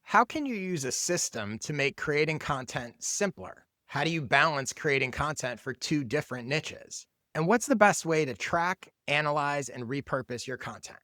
How can you use a system to make creating content simpler? How do you balance creating content for two different niches? And what's the best way to track, analyze, and repurpose your content?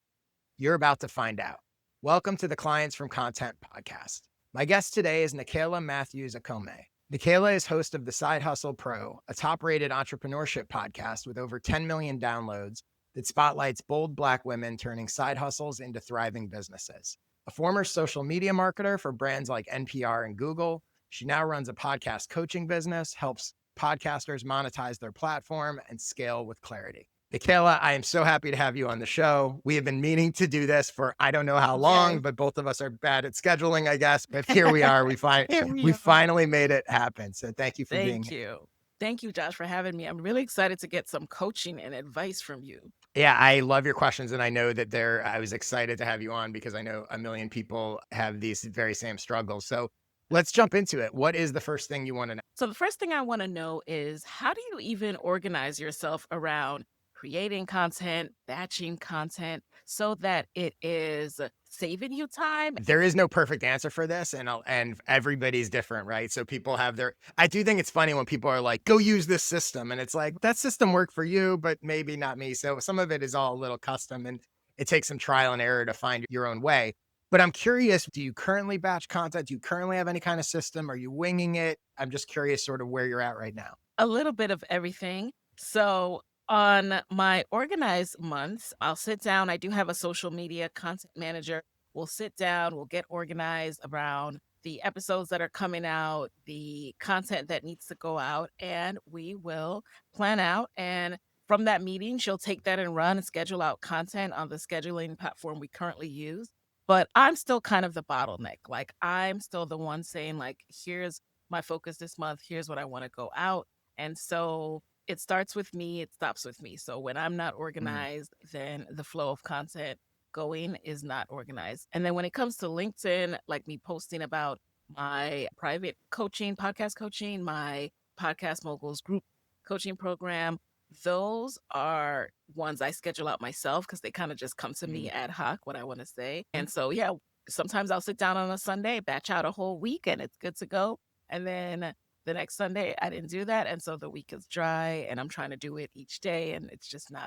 You're about to find out. Welcome to the Clients from Content podcast. My guest today is Nicaila Matthews Okome. Nicaila is host of The Side Hustle Pro, a top-rated entrepreneurship podcast with over 10 million downloads that spotlights bold Black women turning side hustles into thriving businesses. A former social media marketer for brands like NPR and Google, she now runs a podcast coaching business, helps podcasters monetize their platform and scale with clarity. Nicaila, I am so happy to have you on the show. We have been meaning to do this for I don't know how long, Okay. but both of us are bad at scheduling, I guess. But here we are. Here we We are. finally made it happen. So thank you for being Thank here. you. Thank you, Josh, for having me. I'm really excited to get some coaching and advice from you. Yeah, I love your questions. And I know that I was excited to have you on because I know a million people have these very same struggles. So let's jump into it. What is the first thing you want to know? So, the first thing I want to know is how do you even organize yourself around creating content, batching content so that it is saving you time? There is no perfect answer for this, and everybody's different, right? So people have their. I do think it's funny when people are like, "Go use this system," and it's like that system worked for you, but maybe not me. So some of it is all a little custom, and it takes some trial and error to find your own way. But I'm curious: do you currently batch content? Do you currently have any kind of system? Are you winging it? I'm just curious, sort of where you're at right now. A little bit of everything. So, on my organized months, I'll sit down. I do have a social media content manager. We'll sit down, we'll get organized around the episodes that are coming out, the content that needs to go out, and we will plan out. And from that meeting, she'll take that and run and schedule out content on the scheduling platform we currently use. But I'm still kind of the bottleneck. Like, I'm still the one saying, like, here's my focus this month, here's what I want to go out. And so it starts with me, it stops with me. So when I'm not Mm. organized, then the flow of content going is not organized. And then when it comes to LinkedIn, like me posting about my private coaching, podcast coaching, my podcast moguls group coaching program, those are ones I schedule out myself because they kind of just come to me Mm. ad hoc, what I want to say. And so, yeah, sometimes I'll sit down on a Sunday, batch out a whole week, and it's good to go. And then the next Sunday, I didn't do that. And so the week is dry and I'm trying to do it each day. And it's just Yeah,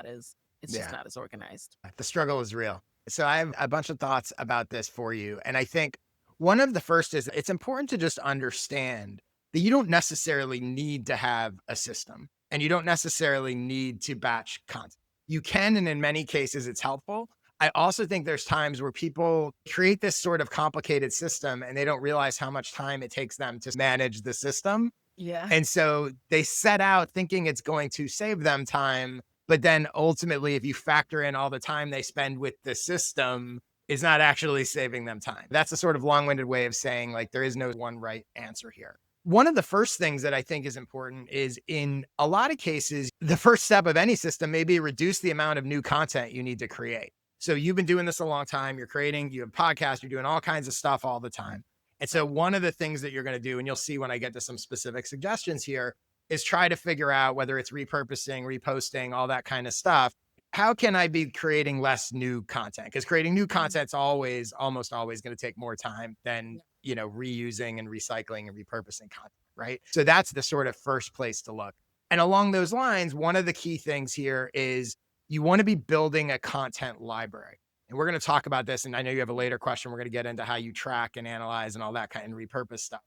not as organized. the struggle is real. So I have a bunch of thoughts about this for you. And I think one of the first is it's important to just understand that you don't necessarily need to have a system and you don't necessarily need to batch content. You can, and in many cases, it's helpful. I also think there's times where people create this sort of complicated system and they don't realize how much time it takes them to manage the system. Yeah. And so they set out thinking it's going to save them time. But then ultimately, if you factor in all the time they spend with the system, is not actually saving them time. That's a sort of long winded way of saying, like, there is no one right answer here. One of the first things that I think is important is in a lot of cases, the first step of any system may be reduce the amount of new content you need to create. So you've been doing this a long time. You're creating, you have podcasts, you're doing all kinds of stuff all the time. And so one of the things that you're going to do, and you'll see when I get to some specific suggestions here, is try to figure out whether it's repurposing, reposting, all that kind of stuff. How can I be creating less new content? Because creating new content's almost always going to take more time than, reusing and recycling and repurposing content, right? So that's the sort of first place to look. And along those lines, one of the key things here is you want to be building a content library. And we're going to talk about this. And I know you have a later question. We're going to get into how you track and analyze and all that kind of repurpose stuff.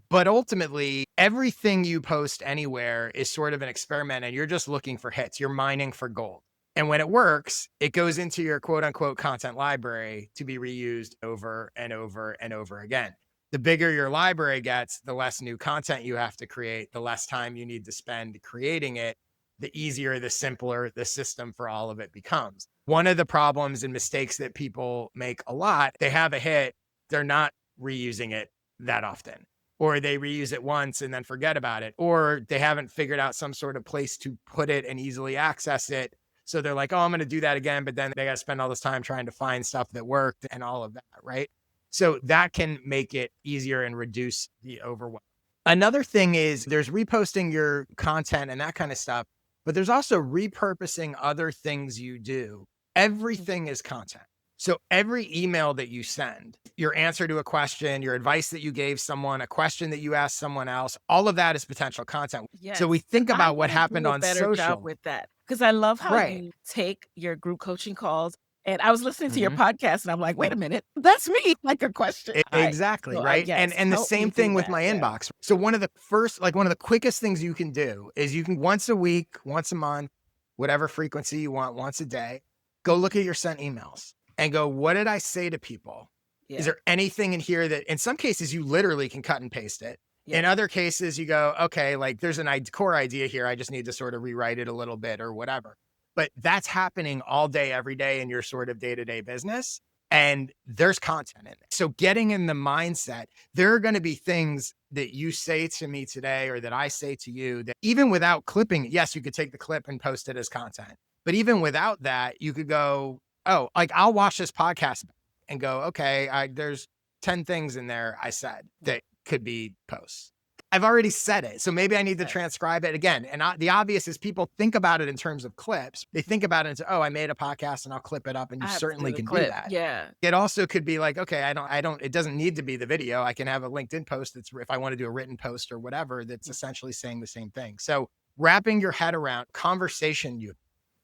But ultimately, everything you post anywhere is sort of an experiment and you're just looking for hits. You're mining for gold. And when it works, it goes into your quote unquote content library to be reused over and over and over again. The bigger your library gets, the less new content you have to create, the less time you need to spend creating it, the easier, the simpler the system for all of it becomes. One of the problems and mistakes that people make a lot, they have a hit, they're not reusing it that often, or they reuse it once and then forget about it, or they haven't figured out some sort of place to put it and easily access it. So they're like, oh, I'm going to do that again. But then they got to spend all this time trying to find stuff that worked and all of that, right? So that can make it easier and reduce the overwhelm. Another thing is there's reposting your content and that kind of stuff, but there's also repurposing other things you do. Everything is content. So every email that you send, your answer to a question, your advice that you gave someone, a question that you asked someone else, all of that is potential content. So we Yes, think I about what wanna happened do a on better job social. with that because I love how Right. you take your group coaching calls, and I was listening to your Mhm. podcast, and I'm like, "Wait a minute, that's me," like a question. Alright, Exactly, so, right? And yes, and the help me same do thing with that, my yeah. inbox. So one of the first like one of the quickest things you can do is you can once a week, once a month, whatever frequency you want, once a day, go Mhm. look at your sent emails and go, what did I say to people? Is Yeah, there anything in here that in some cases you literally can cut and paste it? In yes. other cases, you go, okay, like there's an core idea here. I just need to sort of rewrite it a little bit or whatever. But that's happening all day, every day in your sort of day to day business. And there's content in it. So getting in the mindset, there are going to be things that you say to me today or that I say to you that even without clipping, yes, you could take the clip and post it as content. But even without that, you could go, oh, like I'll watch this podcast and go, okay, there's 10 things in there I said that could be posts. I've already said it. So maybe I need to Yes. transcribe it again. And the obvious is people think about it in terms of clips. They think about it as, oh, I made a podcast and I'll clip it up. And you I have to do certainly the can do clip, that. yeah. It also could be like, okay, it doesn't need to be the video. I can have a LinkedIn post that's, if I want to do a written post or whatever, that's Mm, essentially saying the same thing. So wrapping your head around conversation you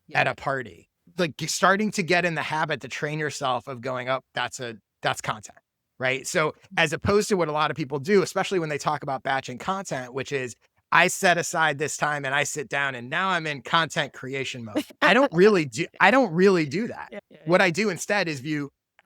yeah. at a party, like starting to get in the habit to train yourself of going, oh, that's content. Right. So as opposed to what a lot of people do, especially when they talk about batching content, which is I set aside this time and I sit down and now I'm in content creation mode. I don't really do that. Yeah, yeah, What yeah. I do instead is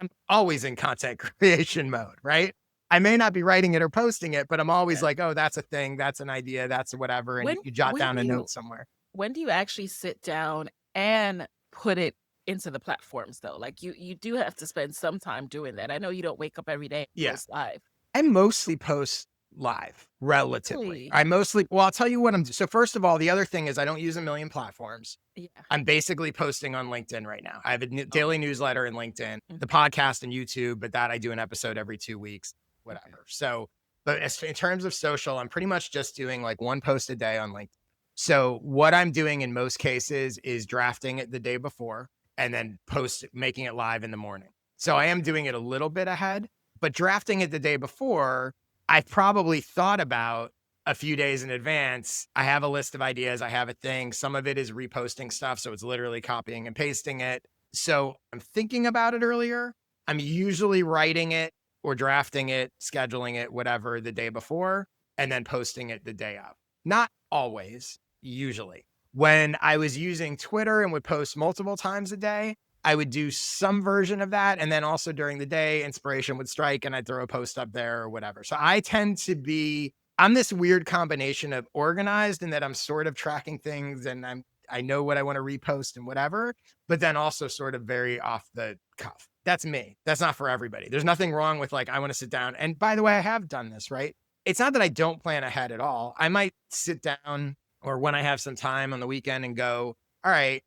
I'm always in content creation mode, right? I may not be writing it or posting it, but I'm always Yes. like, oh, that's a thing, that's an idea, that's whatever. And When you jot when down do a you note somewhere. when do you actually sit down and put it into the platforms though? Like you do have to spend some time doing that. I know you don't wake up every day and Yeah. post live. I mostly post live, relatively. Really? I'll tell you what so first of all, the other thing is I don't use a million platforms. Yeah. I'm basically posting on LinkedIn right now. I have a daily Okay. newsletter in LinkedIn, Mhm. the podcast and YouTube, but that I do an episode every 2 weeks, Okay. whatever. So, but in terms of social, I'm pretty much just doing like one post a day on LinkedIn. So what I'm doing in most cases is drafting it the day before and then making it live in the morning. So I am doing it a little bit ahead, but drafting it the day before, I've probably thought about a few days in advance. I have a list of ideas. I have a thing. Some of it is reposting stuff. So it's literally copying and pasting it. So I'm thinking about it earlier. I'm usually writing it or drafting it, scheduling it, whatever, the day before, and then posting it the day of. Not always, usually. When I was using Twitter and would post multiple times a day, I would do some version of that. And then also during the day, inspiration would strike and I'd throw a post up there or whatever. So I'm this weird combination of organized in that I'm sort of tracking things and I know what I want to repost and whatever, but then also sort of very off the cuff. That's me. That's not for everybody. There's nothing wrong with like, I want to sit down. And by the way, I have done this, right? It's not that I don't plan ahead at all. I might sit down or when I have some time on the weekend and go, all right,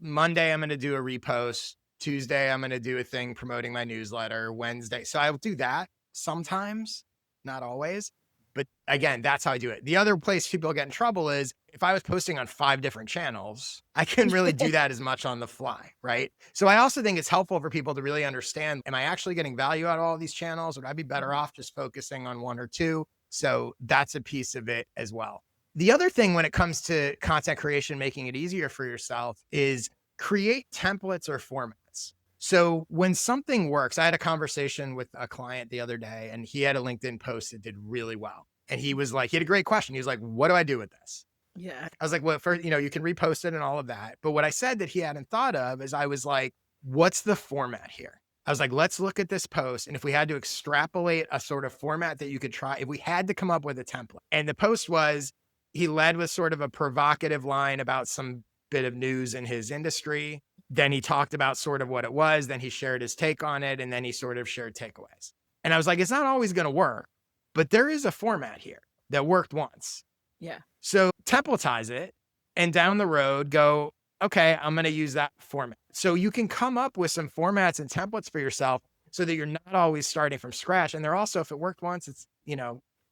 Monday, I'm going to do a repost. Tuesday, I'm going to do a thing promoting my newsletter. Wednesday. So I'll do that sometimes, not always. But again, that's how I do it. The other place people get in trouble is if I was posting on 5 different channels, I can really do that as much on the fly, right? So I also think it's helpful for people to really understand, am I actually getting value out of all of these channels? Would I be better Mhm. off just focusing on one or two? So that's a piece of it as well. The other thing when it comes to content creation, making it easier for yourself is create templates or formats. So when something works, I had a conversation with a client the other day and he had a LinkedIn post that did really well. And he was like, he had a great question. He was like, what do I do with this? Yeah. I was like, well, first, you can repost it and all of that. But what I said that he hadn't thought of is I was like, what's the format here? I was like, let's look at this post. And if we had to extrapolate a sort of format that you could try, if we had to come up with a template. And the post was, he led with sort of a provocative line about some bit of news in his industry. Then he talked about sort of what it was. Then he shared his take on it. And then he sort of shared takeaways. And I was like, it's not always going to work, but there is a format here that worked once. Yeah. So templatize it and down the road go, okay, I'm going to use that format. So you can come up with some formats and templates for yourself so that you're not always starting from scratch. And they're also, if it worked once,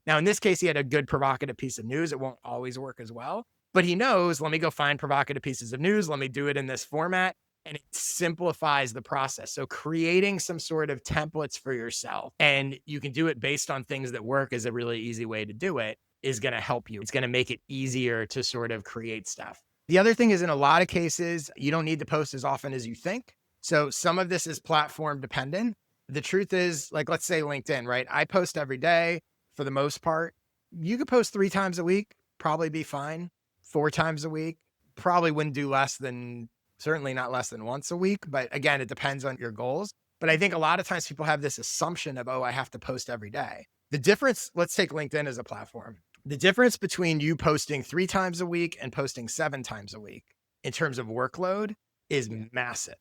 now in this case, he had a good provocative piece of news. It won't always work as well, but he knows, let me go find provocative pieces of news. Let me do it in this format. and it simplifies the process. So creating some sort of templates for yourself, and you can do it based on things that work, is a really easy way to do it, is going to help you. It's going to make it easier to sort of create stuff. The other thing is, in a lot of cases, you don't need to post as often as you think. So some of this is platform dependent. The truth is, like, let's say LinkedIn, right? I post every day for the most part. You could post 3 times a week, probably be fine. 4 times a week, probably wouldn't do less than, certainly not less than once a week. But again, it depends on your goals. But I think a lot of times people have this assumption of, oh, I have to post every day. The difference, let's take LinkedIn as a platform. The difference between you posting 3 times a week and posting 7 times a week in terms of workload is massive.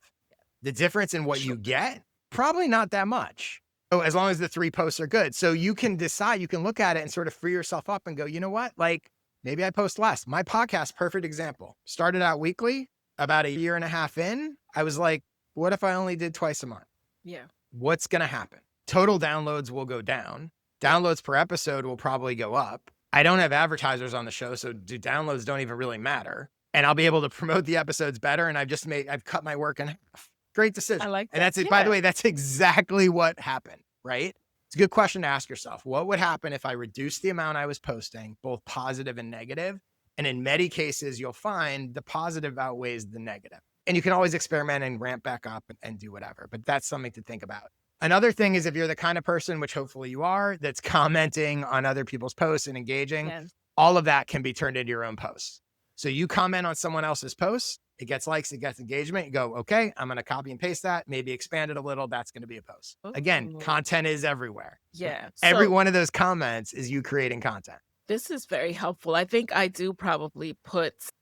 The difference in what you get, probably not that much. Oh, as long as the 3 posts are good. So you can decide, you can look at it and sort of free yourself up and go, you know what? Like, maybe I post less. My podcast, perfect example. Started out weekly. About a year and a half in, I was like, what if I only did twice a month? Yeah. What's going to happen? Total downloads will go down. Downloads per episode will probably go up. I don't have advertisers on the show, so downloads don't even really matter. And I'll be able to promote the episodes better. And I've cut my work in half. Great decision. I like that. And that's it. By the way, that's exactly what happened, right? It's a good question to ask yourself. What would happen if I reduced the amount I was posting, both positive and negative? And in many cases, you'll find the positive outweighs the negative. And you can always experiment and ramp back up and do whatever. But that's something to think about. Another thing is, if you're the kind of person, which hopefully you are, that's commenting on other people's posts and engaging, all of that can be turned into your own posts. So you comment on someone else's posts, it gets likes, it gets engagement. You go, okay, I'm going to copy and paste that, maybe expand it a little. That's going to be a post. Again, content is everywhere. Yeah. Every one of those comments is you creating content. This is very helpful. I think I do probably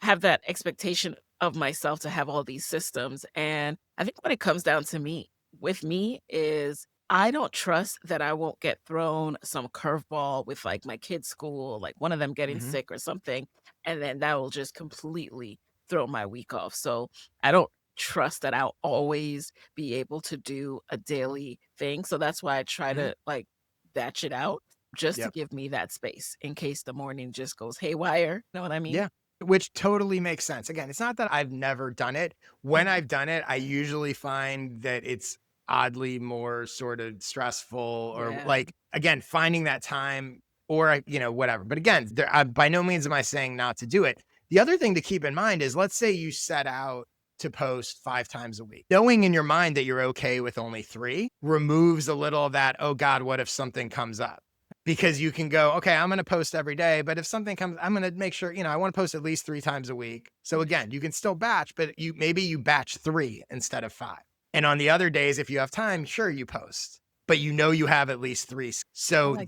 have that expectation of myself to have all these systems. And I think when it comes down to with me is I don't trust that I won't get thrown some curveball with like my kids' school, like one of them getting sick or something. And then that will just completely throw my week off. So I don't trust that I'll always be able to do a daily thing. So that's why I try to like batch it out just to give me that space in case the morning just goes haywire. You know what I mean? Yeah. Which totally makes sense. Again, it's not that I've never done it. When I've done it, I usually find that it's oddly more sort of stressful or like, again, finding that time or, whatever. But again, by no means am I saying not to do it. The other thing to keep in mind is, let's say you set out to post 5 times a week. Knowing in your mind that you're okay with only 3 removes a little of that, oh God, what if something comes up? Because you can go, okay, I'm going to post every day, but if something comes, I'm going to make sure, I want to post at least 3 times a week. So again, you can still batch, but maybe you batch 3 instead of 5. And on the other days, if you have time, sure, you post, but you have at least 3. So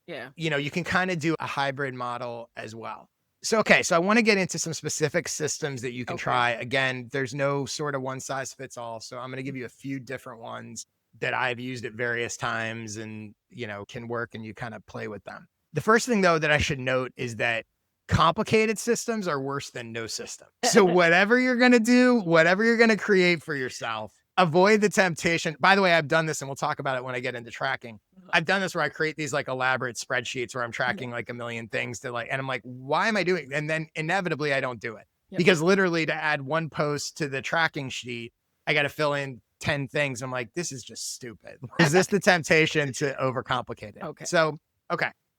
you can kind of do a hybrid model as well. So, okay, so I want to get into some specific systems that you can try. Again, there's no sort of one size fits all. So I'm going to give you a few different ones that I've used at various times and, can work, and you kind of play with them. The first thing, though, that I should note is that complicated systems are worse than no system. So whatever you're going to do, whatever you're going to create for yourself, avoid the temptation. By the way, I've done this, and we'll talk about it when I get into tracking. I've done this where I create these like elaborate spreadsheets where I'm tracking like a million things and I'm like, why am I doing it? And then inevitably I don't do it because literally to add one post to the tracking sheet, I got to fill in 10 things. I'm like, this is just stupid. Resist the temptation to overcomplicate it. So,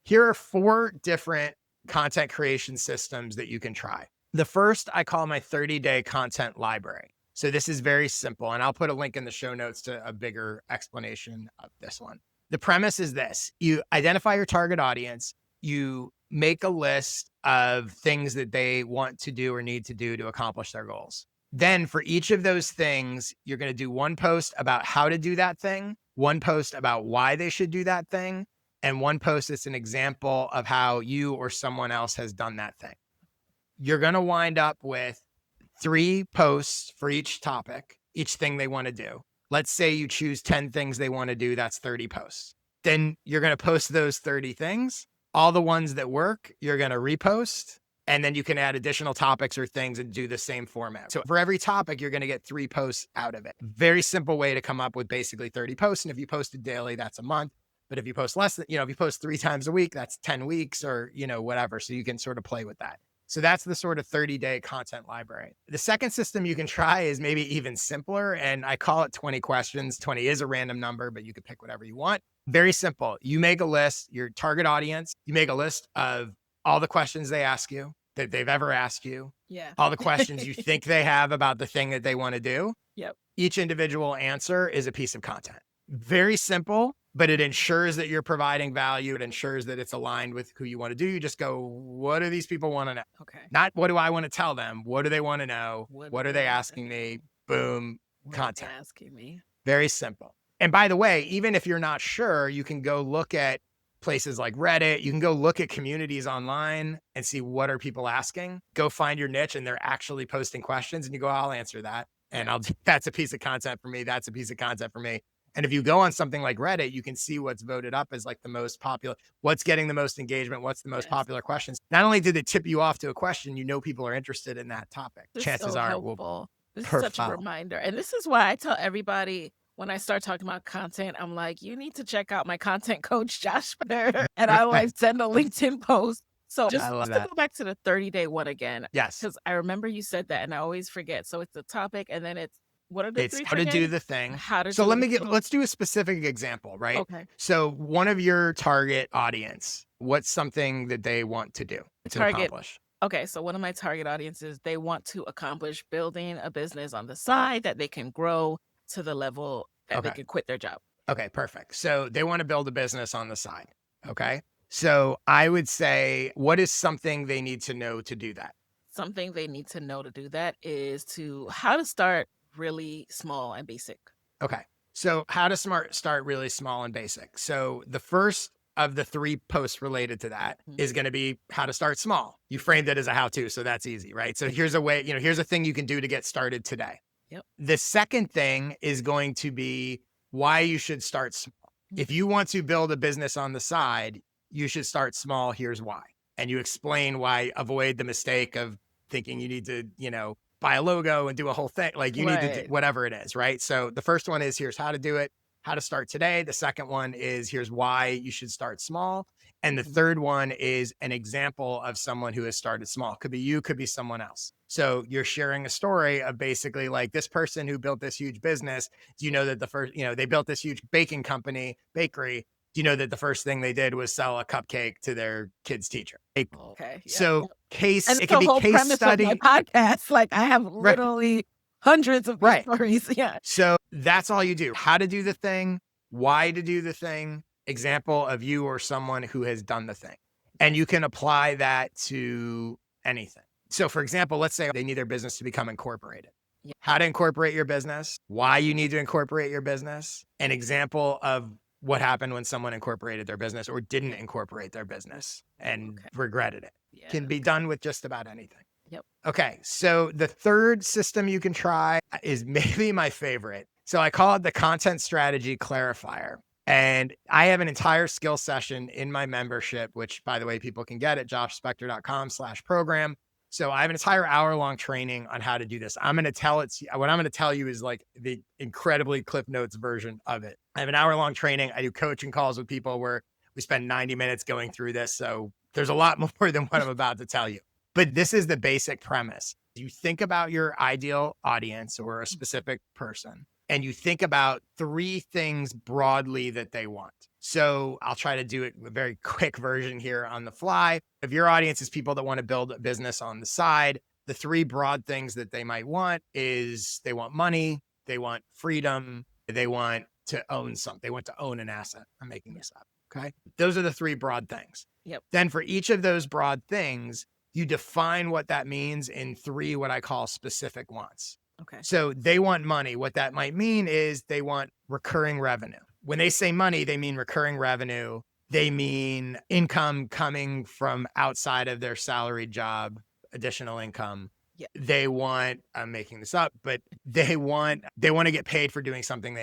here are 4 different content creation systems that you can try. The first I call my 30-day content library. So this is very simple, and I'll put a link in the show notes to a bigger explanation of this one. The premise is this: you identify your target audience, you make a list of things that they want to do or need to do to accomplish their goals. Then for each of those things, you're going to do one post about how to do that thing, one post about why they should do that thing, and one post that's an example of how you or someone else has done that thing. You're going to wind up with 3 posts for each topic, each thing they want to do. Let's say you choose 10 things they want to do. That's 30 posts. Then you're going to post those 30 things. All the ones that work, you're going to repost. And then you can add additional topics or things and do the same format. So for every topic, you're going to get 3 posts out of it. Very simple way to come up with basically 30 posts. And if you posted daily, that's a month. But if you post less than, if you post 3 times a week, that's 10 weeks or, whatever. So you can sort of play with that. So that's the sort of 30-day content library. The second system you can try is maybe even simpler, and I call it 20 questions. 20 is a random number, but you can pick whatever you want. Very simple. You make a list, your target audience, you make a list of all the questions they ask you, that they've ever asked you, Yeah. all the questions you think they have about the thing that they want to do. Yep. Each individual answer is a piece of content. Very simple, but it ensures that you're providing value. It ensures that it's aligned with who you want to do. You just go, what do these people want to know? Okay. Not what do I want to tell them? What do they want to know? What are they asking me? Boom, What are content. they asking me? Very simple. And by the way, even if you're not sure, you can go look at places like Reddit. You can go look at communities online and see what are people asking. Go find your niche and they're actually posting questions and you go, I'll answer that. And that's a piece of content for me. That's a piece of content for me. And if you go on something like Reddit, you can see what's voted up as like the most popular, what's getting the most engagement, what's the most popular questions. Not only did it tip you off to a question, you know people are interested in that topic. Chances are it will. This is such a reminder. And this is why I tell everybody when I start talking about content, I'm like, you need to check out my content coach, Josh Spector. And I always send a LinkedIn post. So just to go back to the 30-day one again. Yes. Because I remember you said that and I always forget. So it's the topic and then it's, what are the it's three how to do the thing. So let's do a specific example, right? Okay. So one of your target audience, what's something that they want to do to accomplish? Okay, so one of my target audiences, they want to accomplish building a business on the side that they can grow to the level that they can quit their job. Okay, perfect. So they want to build a business on the side. Okay. So I would say, what is something they need to know to do that? Something they need to know to do that is how to start really small and basic. Okay. So how to start really small and basic. So the first of the 3 posts related to that is going to be how to start small. You framed it as a how-to, so that's easy, right? So here's a way, here's a thing you can do to get started today. Yep. The second thing is going to be why you should start small. If you want to build a business on the side, you should start small. Here's why. And you explain why, avoid the mistake of thinking you need to, buy a logo and do a whole thing. Like you need to do whatever it is, right? So the first one is here's how to do it, how to start today. The second one is here's why you should start small. And the third one is an example of someone who has started small. Could be you, could be someone else. So you're sharing a story of basically like this person who built this huge business. Do you know that they built this huge bakery? Do you know that the first thing they did was sell a cupcake to their kid's teacher? Okay. So it can be case study. Of my podcast. Like I have literally hundreds of stories. Yeah. So that's all you do. How to do the thing, why to do the thing, example of you or someone who has done the thing. And you can apply that to anything. So for example, let's say they need their business to become incorporated. Yeah. How to incorporate your business, why you need to incorporate your business, an example of what happened when someone incorporated their business or didn't incorporate their business and regretted it. Yeah. Can be done with just about anything. Yep. Okay. So the third system you can try is maybe my favorite. So I call it the content strategy clarifier. And I have an entire skill session in my membership, which by the way, people can get at joshspector.com/program. So I have an entire hour-long training on how to do this. What I'm going to tell you is like the incredibly Cliff Notes version of it. I have an hour-long training. I do coaching calls with people where we spend 90 minutes going through this. So there's a lot more than what I'm about to tell you. But this is the basic premise. You think about your ideal audience or a specific person, and you think about 3 things broadly that they want. So I'll try to do it a very quick version here on the fly. If your audience is people that want to build a business on the side, the 3 broad things that they might want is they want money, they want freedom, they want to own something. They want to own an asset. I'm making this up. Okay. Those are the 3 broad things. Yep. Then for each of those broad things, you define what that means in 3, what I call specific wants. Okay. So they want money. What that might mean is they want recurring revenue. When they say money, they mean recurring revenue. They mean income coming from outside of their salaried job, additional income. Yeah. They want, I'm making this up, but they want to get paid for doing something.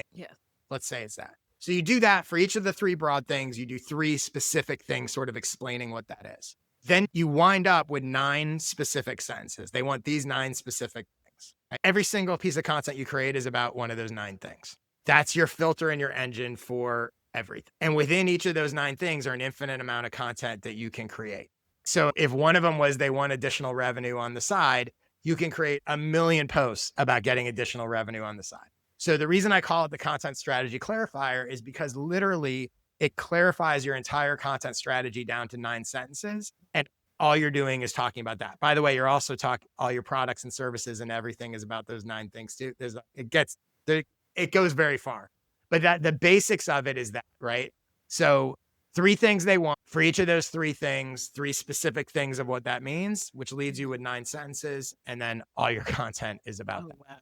Let's say it's that. So you do that for each of the 3 broad things. You do 3 specific things, sort of explaining what that is. Then you wind up with 9 specific sentences. They want these 9 specific things. Every single piece of content you create is about one of those 9 things. That's your filter and your engine for everything. And within each of those 9 things are an infinite amount of content that you can create. So if one of them was they want additional revenue on the side, you can create a million posts about getting additional revenue on the side. So the reason I call it the content strategy clarifier is because literally it clarifies your entire content strategy down to 9 sentences. And all you're doing is talking about that. By the way, you're also talking all your products and services and everything is about those 9 things too. It goes very far. But that the basics of it is that, right? So 3 things they want. For each of those 3 things, 3 specific things of what that means, which leads you with 9 sentences, and then all your content is about Oh, that. wow.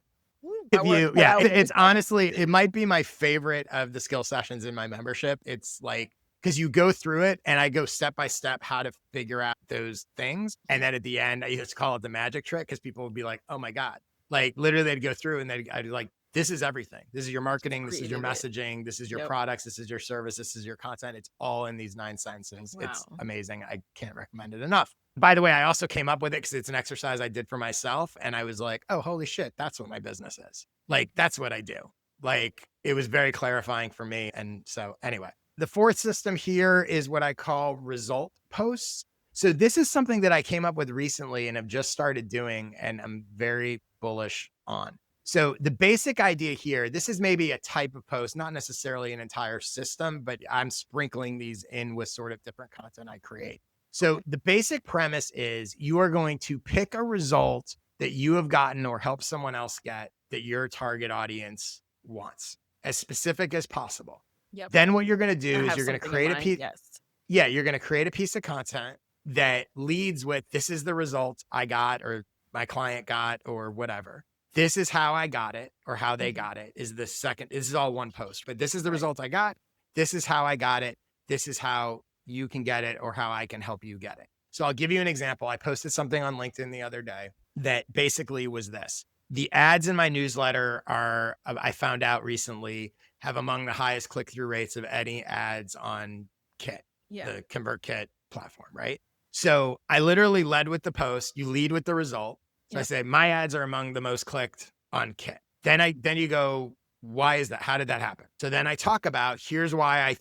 I work that Yeah, out. it's honestly, it might be my favorite of the skill sessions in my membership. It's like, because you go through it and I go step by step how to figure out those things. And then at the end, I used to call it the magic trick because people would be like, oh my God. Like literally they'd go through and I'd be like, this is everything. This is your marketing. This is your Created it. messaging. This is your Yep. products. This is your service. This is your content. It's all in these 9 sentences. It's Wow. amazing. I can't recommend it enough. By the way, I also came up with it because it's an exercise I did for myself. And I was like, oh, holy shit, that's what my business is. Like, that's what I do. Like, it was very clarifying for me. And so, anyway, the 4th system here is what I call result posts. So, this is something that I came up with recently and have just started doing, and I'm very bullish on. So, the basic idea here, this is maybe a type of post, not necessarily an entire system, but I'm sprinkling these in with sort of different content I create. So, the basic premise is you are going to pick a result that you have gotten or helped someone else get that your target audience wants, as specific as possible. Yep. Then what you're going to do I is have you're going to something in create a mind. piece. Yes. Yeah, you're going to create a piece of content that leads with this is the result I got or my client got or whatever. This is how I got it or how they got it is the second. This is all one post, but this is the result I got. This is how I got it. This is how you can get it or how I can help you get it. So I'll give you an example. I posted something on LinkedIn the other day that basically was this. The ads in my newsletter are, I found out recently, have among the highest click-through rates of any ads on Kit, the ConvertKit platform, right? So I literally led with the post. You lead with the result. So I say, my ads are among the most clicked on Kit. Then you go, why is that? How did that happen? So then I talk about, here's why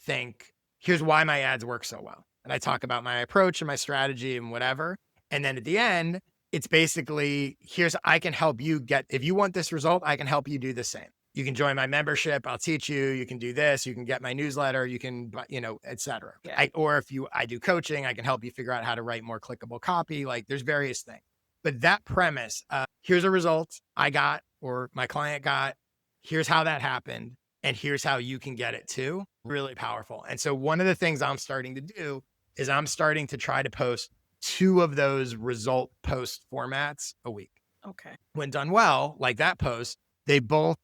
my ads work so well. And I talk about my approach and my strategy and whatever. And then at the end, it's basically, I can help you if you want this result, I can help you do the same. You can join my membership. I'll teach you. You can do this. You can get my newsletter. You can, et cetera. Yeah. I do coaching, I can help you figure out how to write more clickable copy. Like there's various things. But that premise, here's a result I got or my client got. Here's how that happened. And here's how you can get it too. Really powerful. And so one of the things I'm starting to do is I'm starting to try to post 2 of those result post formats a week. Okay. When done well, like that post, they both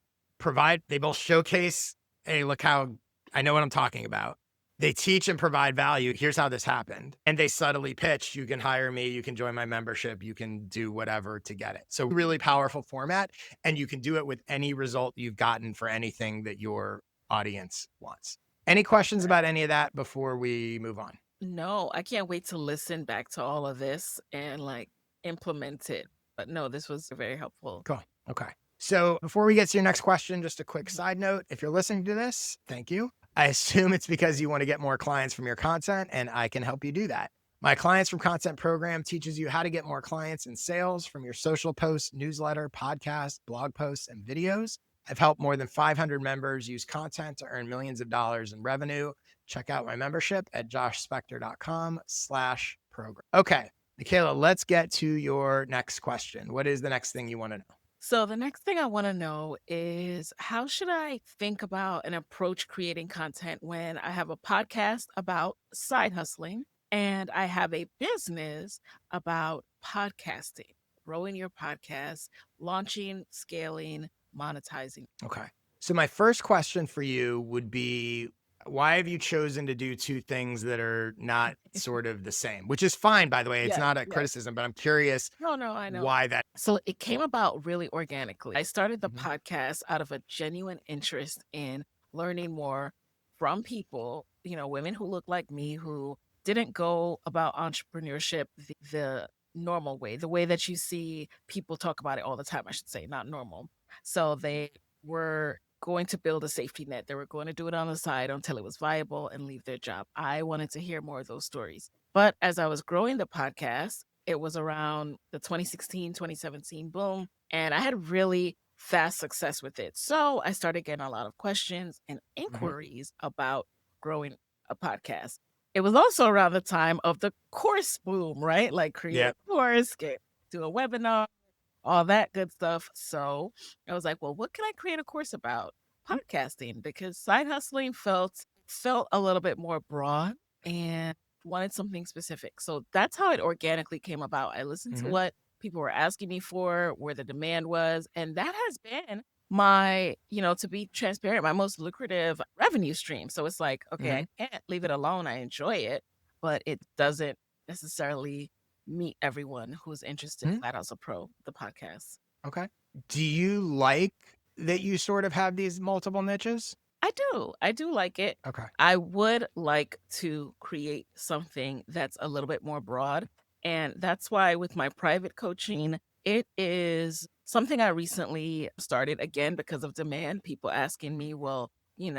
showcase, hey, look how I know what I'm talking about. They teach and provide value. Here's how this happened. And they subtly pitch, you can hire me, you can join my membership, you can do whatever to get it. So really powerful format. And you can do it with any result you've gotten for anything that your audience wants. Any questions about any of that before we move on? No, I can't wait to listen back to all of this and like implement it. But no, this was very helpful. Cool. Okay. So before we get to your next question, just a quick side note. If you're listening to this, thank you. I assume it's because you want to get more clients from your content, and I can help you do that. My Clients from Content program teaches you how to get more clients and sales from your social posts, newsletter, podcast, blog posts, and videos. I've helped more than 500 members use content to earn millions of dollars in revenue. Check out my membership at joshspector.com/program. Okay, Nicaila, let's get to your next question. What is the next thing you want to know? So the next thing I want to know is how should I think about and approach creating content when I have a podcast about side hustling and I have a business about podcasting, growing your podcast, launching, scaling, monetizing? Okay. So my first question for you would be, why have you chosen to do 2 things that are not sort of the same? Which is fine, by the way. It's not a criticism, but I'm curious No, I know. why that. So it came about really organically. I started the Mhm. podcast out of a genuine interest in learning more from people, women who look like me who didn't go about entrepreneurship the normal way, the way that you see people talk about it all the time, I should say, not normal. So they were going to build a safety net. They were going to do it on the side until it was viable and leave their job. I wanted to hear more of those stories. But as I was growing the podcast, it was around the 2016, 2017 boom, and I had really fast success with it. So I started getting a lot of questions and Mhm. inquiries about growing a podcast. It was also around the time of the course boom, right? Like create Yeah. a course, do a webinar, all that good stuff. So I was like, well, what can I create a course about? Podcasting, because side hustling felt a little bit more broad and wanted something specific. So that's how it organically came about. I listened to Mhm. what people were asking me for, where the demand was, and that has been my, to be transparent, my most lucrative revenue stream. So it's like, okay, Mhm. I can't leave it alone. I enjoy it, but it doesn't necessarily meet everyone who's interested in Mhm. Flat Out a Pro, the podcast. Okay. Do you like that you sort of have these multiple niches? I do. I do like it. Okay. I would like to create something that's a little bit more broad. And that's why with my private coaching, it is something I recently started again because of demand. People asking me, well,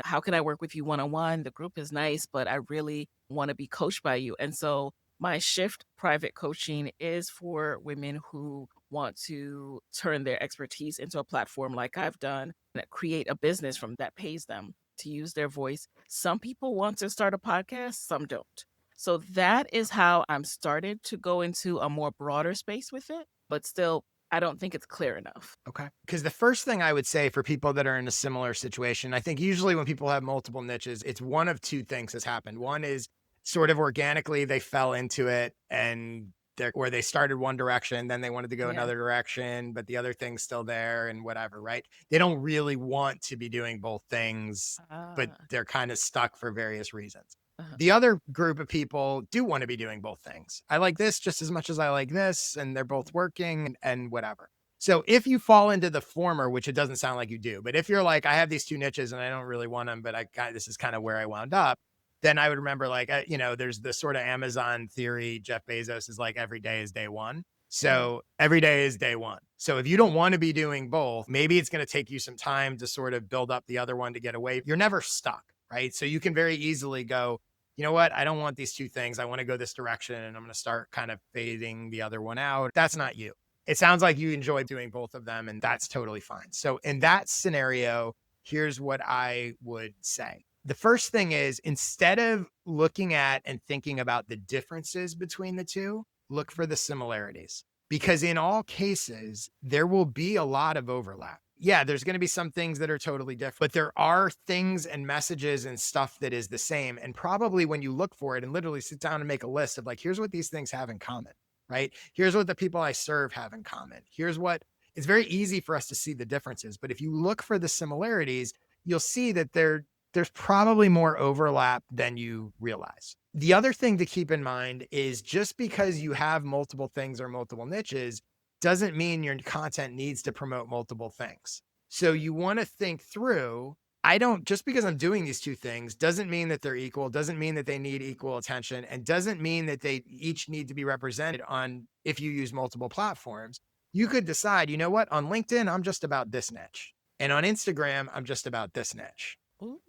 how can I work with you one on one? The group is nice, but I really want to be coached by you. And so my shift private coaching is for women who want to turn their expertise into a platform like I've done, that create a business from that pays them to use their voice. Some people want to start a podcast, some don't. So that is how I'm started to go into a more broader space with it, but still, I don't think it's clear enough. Okay. Because the first thing I would say for people that are in a similar situation, I think usually when people have multiple niches, it's one of two things has happened. One is sort of organically they fell into it and or they started one direction, then they wanted to go Yeah. another direction, but the other thing's still there and whatever, right? They don't really want to be doing both things, but Ah, they're kind of stuck for various reasons. uh-huh. The other group of people do want to be doing both things. I like this just as much as I like this, and they're both working and whatever. So if you fall into the former, which it doesn't sound like you do, but if you're like, I have these two niches and I don't really want them, but this is kind of where I wound up, then I would remember like, there's the sort of Amazon theory. Jeff Bezos is like, every day is day one. Mhm. So every day is day one. So if you don't want to be doing both, maybe it's going to take you some time to sort of build up the other one to get away. You're never stuck, right? So you can very easily go, you know what? I don't want these two things. I want to go this direction and I'm going to start kind of fading the other one out. That's not you. It sounds like you enjoy doing both of them, and that's totally fine. So, in that scenario, here's what I would say. The first thing is instead of looking at and thinking about the differences between the two, look for the similarities because in all cases, there will be a lot of overlap. Yeah, there's going to be some things that are totally different, but there are things and messages and stuff that is the same. And probably when you look for it and literally sit down and make a list of like, here's what these things have in common, right? Here's what the people I serve have in common. Here's what it's very easy for us to see the differences. But if you look for the similarities, you'll see that there's probably more overlap than you realize. The other thing to keep in mind is just because you have multiple things or multiple niches doesn't mean your content needs to promote multiple things. So you want to think through I don't just because I'm doing these two things doesn't mean that they're equal, doesn't mean that they need equal attention, and doesn't mean that they each need to be represented on if you use multiple platforms. You could decide, you know what, on LinkedIn, I'm just about this niche. And on Instagram, I'm just about this niche. Ooh.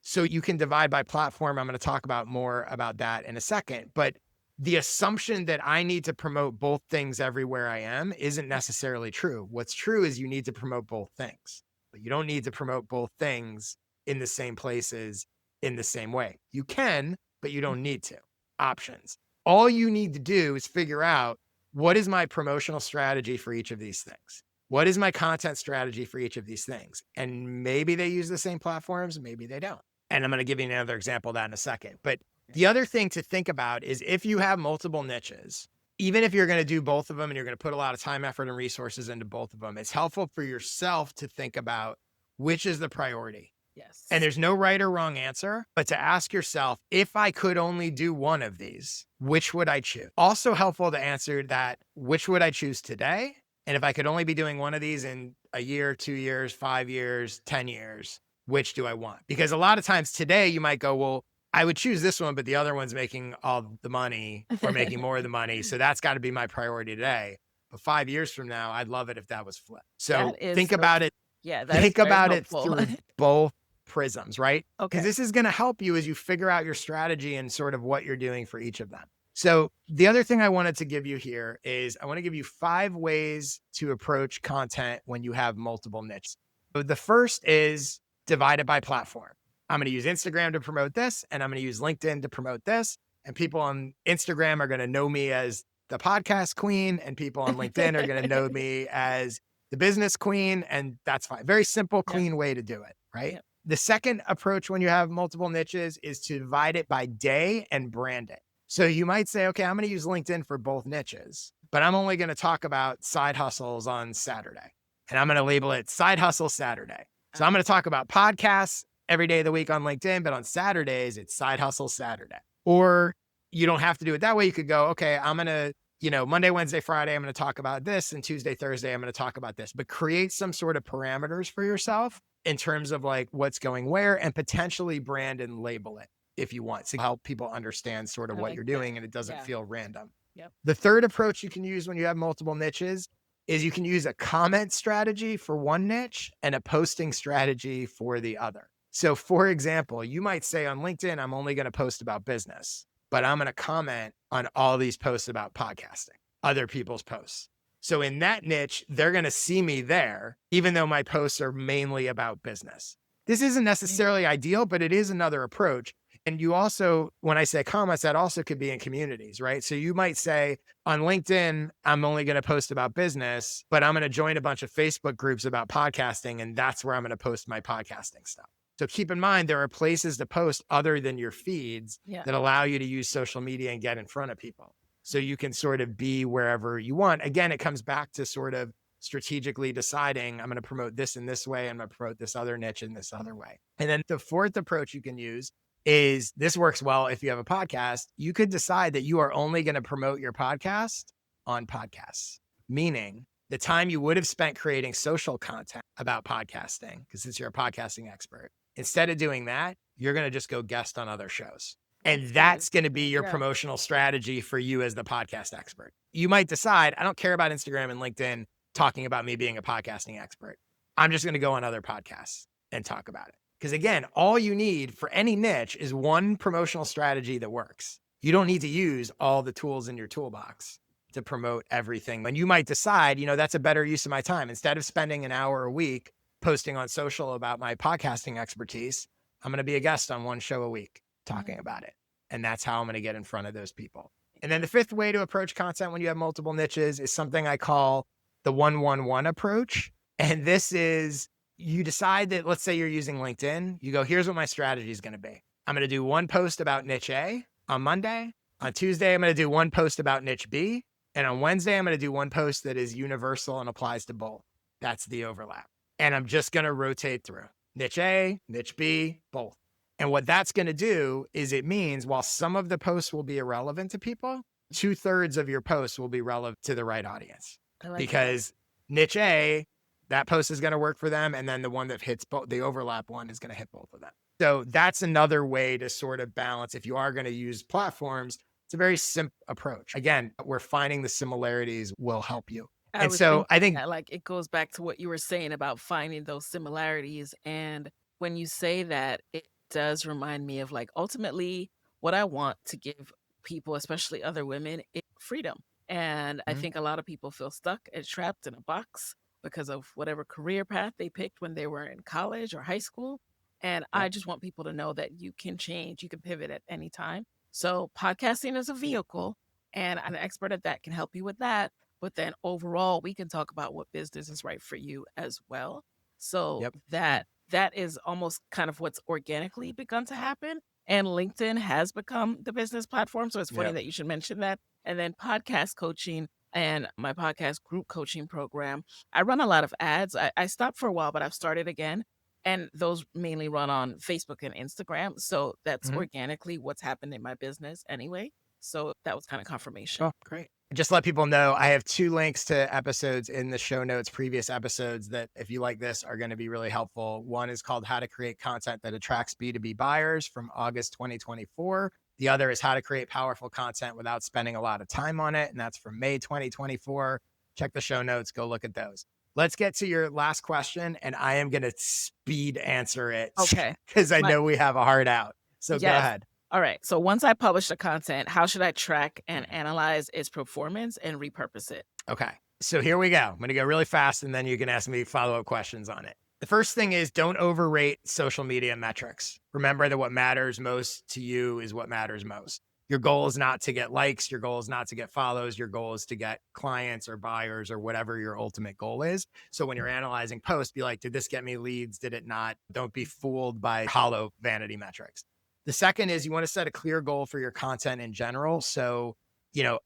So you can divide by platform. I'm going to talk about more about that in a second. But the assumption that I need to promote both things everywhere I am isn't necessarily true. What's true is you need to promote both things, but you don't need to promote both things in the same places in the same way. You can, but you don't need to. Options. All you need to do is figure out what is my promotional strategy for each of these things? What is my content strategy for each of these things? And maybe they use the same platforms, maybe they don't. And I'm going to give you another example of that in a second. But the other thing to think about is if you have multiple niches, even if you're going to do both of them and you're going to put a lot of time, effort, and resources into both of them, it's helpful for yourself to think about which is the priority. And Yes. there's no right or wrong answer, but to ask yourself, if I could only do one of these, which would I choose? Also helpful to answer that, which would I choose today? And if I could only be doing one of these in a year, 2 years, 5 years, 10 years, which do I want? Because a lot of times today you might go, well, I would choose this one, but the other one's making all the money or making more of the money. So that's got to be my priority today. But 5 years from now, I'd love it if that was flipped. So That is think so about it. Yeah, that is Think very about it helpful. through both prisms, right? Because Okay. this is going to help you as you figure out your strategy and sort of what you're doing for each of them. So, the other thing I wanted to give you here is I want to give you 5 ways to approach content when you have multiple niches. So the first is divide it by platform. I'm going to use Instagram to promote this, and I'm going to use LinkedIn to promote this. And people on Instagram are going to know me as the podcast queen, and people on LinkedIn are going to know me as the business queen. And that's fine. Very simple, Yep. clean way to do it, right? Yep. The second approach when you have multiple niches is to divide it by day and brand it. So you might say, okay, I'm going to use LinkedIn for both niches, but I'm only going to talk about side hustles on Saturday. And I'm going to label it Side Hustle Saturday. So I'm going to talk about podcasts every day of the week on LinkedIn, but on Saturdays, it's Side Hustle Saturday. Or you don't have to do it that way. You could go, okay, I'm going to, Monday, Wednesday, Friday, I'm going to talk about this. And Tuesday, Thursday, I'm going to talk about this. But create some sort of parameters for yourself in terms of like what's going where, and potentially brand and label it if you want to help people understand sort of I what like you're that. doing and it doesn't Yeah. feel random. Yep. The third approach you can use when you have multiple niches is you can use a comment strategy for one niche and a posting strategy for the other. So for example, you might say on LinkedIn, I'm only going to post about business, but I'm going to comment on all these posts about podcasting, other people's posts. So in that niche, they're going to see me there, even though my posts are mainly about business. This isn't necessarily ideal, but it is another approach. And you also, when I say comments, that also could be in communities, right? So you might say on LinkedIn, I'm only going to post about business, but I'm going to join a bunch of Facebook groups about podcasting. And that's where I'm going to post my podcasting stuff. So keep in mind, there are places to post other than your feeds that allow you to use social media and get in front of people. So you can sort of be wherever you want. Again, it comes back to sort of strategically deciding, I'm going to promote this in this way, I'm going to promote this other niche in this other way. And then the fourth approach you can use is, this works well if you have a podcast. You could decide that you are only going to promote your podcast on podcasts, meaning the time you would have spent creating social content about podcasting, because since you're a podcasting expert, instead of doing that, you're going to just go guest on other shows. And that's going to be your promotional strategy for you as the podcast expert. You might decide, I don't care about Instagram and LinkedIn talking about me being a podcasting expert. I'm just going to go on other podcasts and talk about it. Because again, all you need for any niche is one promotional strategy that works. You don't need to use all the tools in your toolbox to promote everything. And you might decide, that's a better use of my time. Instead of spending an hour a week posting on social about my podcasting expertise, I'm going to be a guest on one show a week talking about it. And that's how I'm going to get in front of those people. And then the fifth way to approach content when you have multiple niches is something I call the 1-1-1 approach. And this is, you decide that, let's say you're using LinkedIn, you go, here's what my strategy is going to be. I'm going to do one post about niche A on Monday. On Tuesday, I'm going to do one post about niche B. And on Wednesday, I'm going to do one post that is universal and applies to both. That's the overlap. And I'm just going to rotate through niche A, niche B, both. And what that's going to do is it means while some of the posts will be irrelevant to people, 2/3 of your posts will be relevant to the right audience. Because niche A, that post is going to work for them. And then the one that hits both, the overlap one, is going to hit both of them. So that's another way to sort of balance. If you are going to use platforms, it's a very simple approach. Again, we're finding the similarities will help you. And so I think like it goes back to what you were saying about finding those similarities. And when you say that, it does remind me of like ultimately what I want to give people, especially other women, is freedom. And I think a lot of people feel stuck and trapped in a box because of whatever career path they picked when they were in college or high school. And I just want people to know that you can change, you can pivot at any time. So podcasting is a vehicle, and an expert at that can help you with that. But then overall, we can talk about what business is right for you as well. So that is almost kind of what's organically begun to happen. And LinkedIn has become the business platform. So it's funny that you should mention that. And then podcast coaching and my podcast group coaching program. I run a lot of ads. I stopped for a while, but I've started again. And those mainly run on Facebook and Instagram. So that's organically what's happened in my business anyway. So that was kind of confirmation. Oh, great. Just let people know, I have 2 links to episodes in the show notes, previous episodes that if you like this are going to be really helpful. One is called How to Create Content That Attracts B2B Buyers from August 2024. The other is How to Create Powerful Content Without Spending a Lot of Time on It. And that's from May 2024. Check the show notes. Go look at those. Let's get to your last question, and I am going to speed answer it Okay. because I My know we have a hard out. So go Yes. ahead. All right. So once I publish the content, how should I track and Mhm. analyze its performance and repurpose it? Okay. So here we go. I'm going to go really fast and then you can ask me follow-up questions on it. The first thing is don't overrate social media metrics. Remember that what matters most to you is what matters most. Your goal is not to get likes. Your goal is not to get follows. Your goal is to get clients or buyers or whatever your ultimate goal is. So when you're analyzing posts, be like, did this get me leads? Did it not? Don't be fooled by hollow vanity metrics. The second is you want to set a clear goal for your content in general. So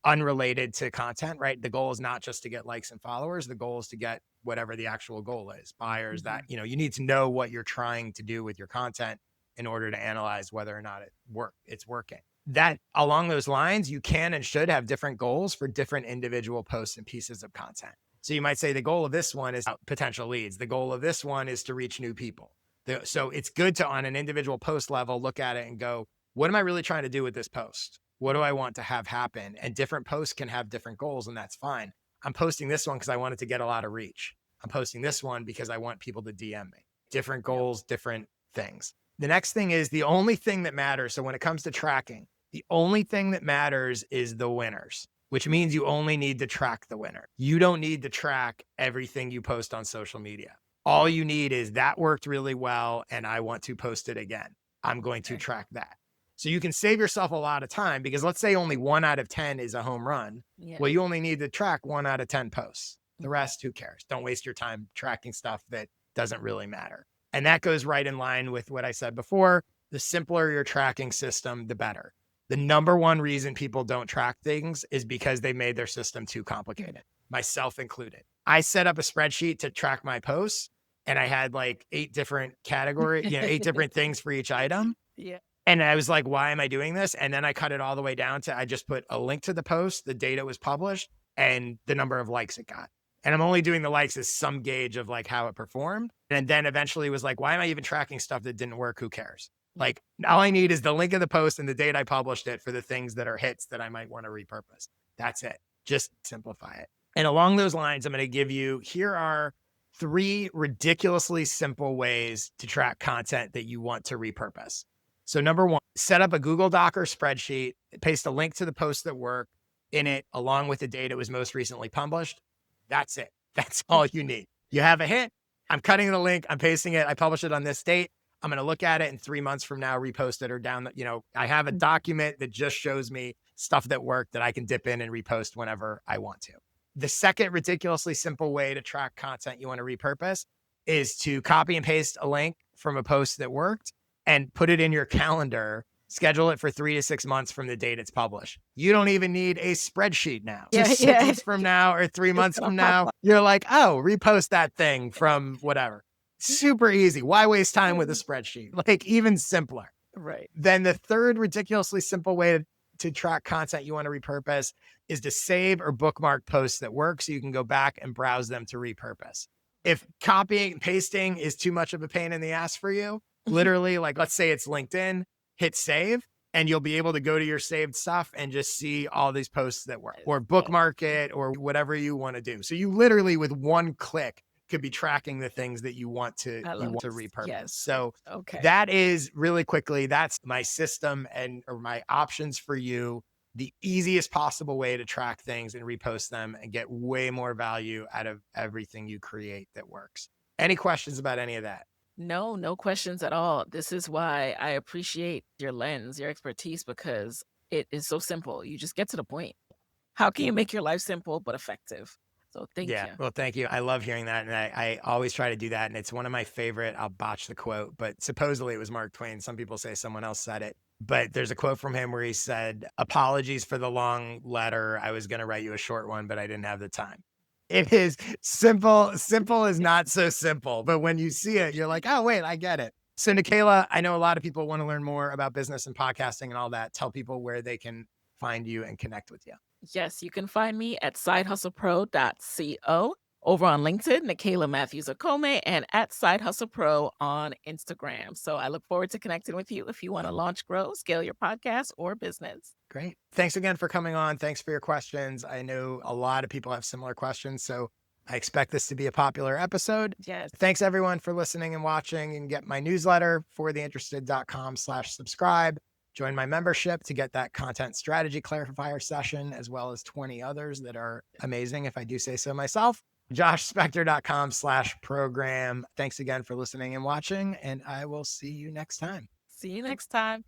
unrelated to content, right? The goal is not just to get likes and followers. The goal is to get whatever the actual goal is, buyers that, Mhm. you need to know what you're trying to do with your content in order to analyze whether or not it's working. That along those lines, you can and should have different goals for different individual posts and pieces of content. So you might say the goal of this one is potential leads. The goal of this one is to reach new people. So it's good to, on an individual post level, look at it and go, what am I really trying to do with this post? What do I want to have happen? And different posts can have different goals, and that's fine. I'm posting this one because I wanted to get a lot of reach. I'm posting this one because I want people to DM me. Different Yep. goals, different things. The next thing is the only thing that matters. So when it comes to tracking, the only thing that matters is the winners, which means you only need to track the winner. You don't need to track everything you post on social media. All you need is that worked really well and I want to post it again. I'm going to Okay. track that. So you can save yourself a lot of time because let's say only 1 out of 10 is a home run. Yeah. Well, you only need to track 1 out of 10 posts. The rest, who cares? Don't waste your time tracking stuff that doesn't really matter. And that goes right in line with what I said before. The simpler your tracking system, the better. The number one reason people don't track things is because they made their system too complicated, myself included. I set up a spreadsheet to track my posts and I had like 8 different category, 8 different things for each item. Yeah. And I was like, why am I doing this? And then I cut it all the way down to, I just put a link to the post, the date it was published, and the number of likes it got. And I'm only doing the likes as some gauge of like how it performed. And then eventually was like, why am I even tracking stuff that didn't work? Who cares? Like all I need is the link of the post and the date I published it for the things that are hits that I might want to repurpose. That's it. Just simplify it. And along those lines, I'm going to give you, here are 3 ridiculously simple ways to track content that you want to repurpose. So number 1, set up a Google Doc or spreadsheet, paste a link to the post that worked in it, along with the date it was most recently published. That's it. That's all you need. You have a hit. I'm cutting the link. I'm pasting it. I publish it on this date. I'm going to look at it in 3 months from now, repost it or down. I have a document that just shows me stuff that worked that I can dip in and repost whenever I want to. The second ridiculously simple way to track content you want to repurpose is to copy and paste a link from a post that worked and put it in your calendar, schedule it for 3 to 6 months from the date it's published. You don't even need a spreadsheet now. Yeah. Just 6 Yeah. months from now or 3 It's months gonna from pop now, up. you're like, oh, repost that thing from whatever. Super easy. Why waste time with a spreadsheet? Like even simpler. Right. Then the third ridiculously simple way to track content you want to repurpose is to save or bookmark posts that work so you can go back and browse them to repurpose. If copying and pasting is too much of a pain in the ass for you, literally, like let's say it's LinkedIn, hit save, and you'll be able to go to your saved stuff and just see all these posts that work, or bookmark it, or whatever you want to do. So you literally, with one click, could be tracking the things that you want to I love this. repurpose. Yes. So Okay. that is really quickly, that's my system or my options for you. The easiest possible way to track things and repost them and get way more value out of everything you create that works. Any questions about any of that? No questions at all. This is why I appreciate your lens, your expertise, because it is so simple. You just get to the point. How can you make your life simple but effective? So thank Yeah. you. Well, thank you. I love hearing that. And I always try to do that. And it's one of my favorite. I'll botch the quote, but supposedly it was Mark Twain. Some people say someone else said it. But there's a quote from him where he said, apologies for the long letter. I was going to write you a short one, but I didn't have the time. It is simple. Simple is not so simple. But when you see it, you're like, oh, wait, I get it. So, Nicaila, I know a lot of people want to learn more about business and podcasting and all that. Tell people where they can find you and connect with you. Yes, you can find me at sidehustlepro.co, over on LinkedIn, Nicaila Matthews Okome, and at sidehustlepro on Instagram. So I look forward to connecting with you if you want to launch, grow, scale your podcast or business. Great. Thanks again for coming on. Thanks for your questions. I know a lot of people have similar questions. So I expect this to be a popular episode. Yes. Thanks everyone for listening and watching, and get my newsletter fortheinterested.com/subscribe. Join my membership to get that content strategy clarifier session, as well as 20 others that are amazing, if I do say so myself. joshspector.com/program. Thanks again for listening and watching, and I will see you next time. See you next time.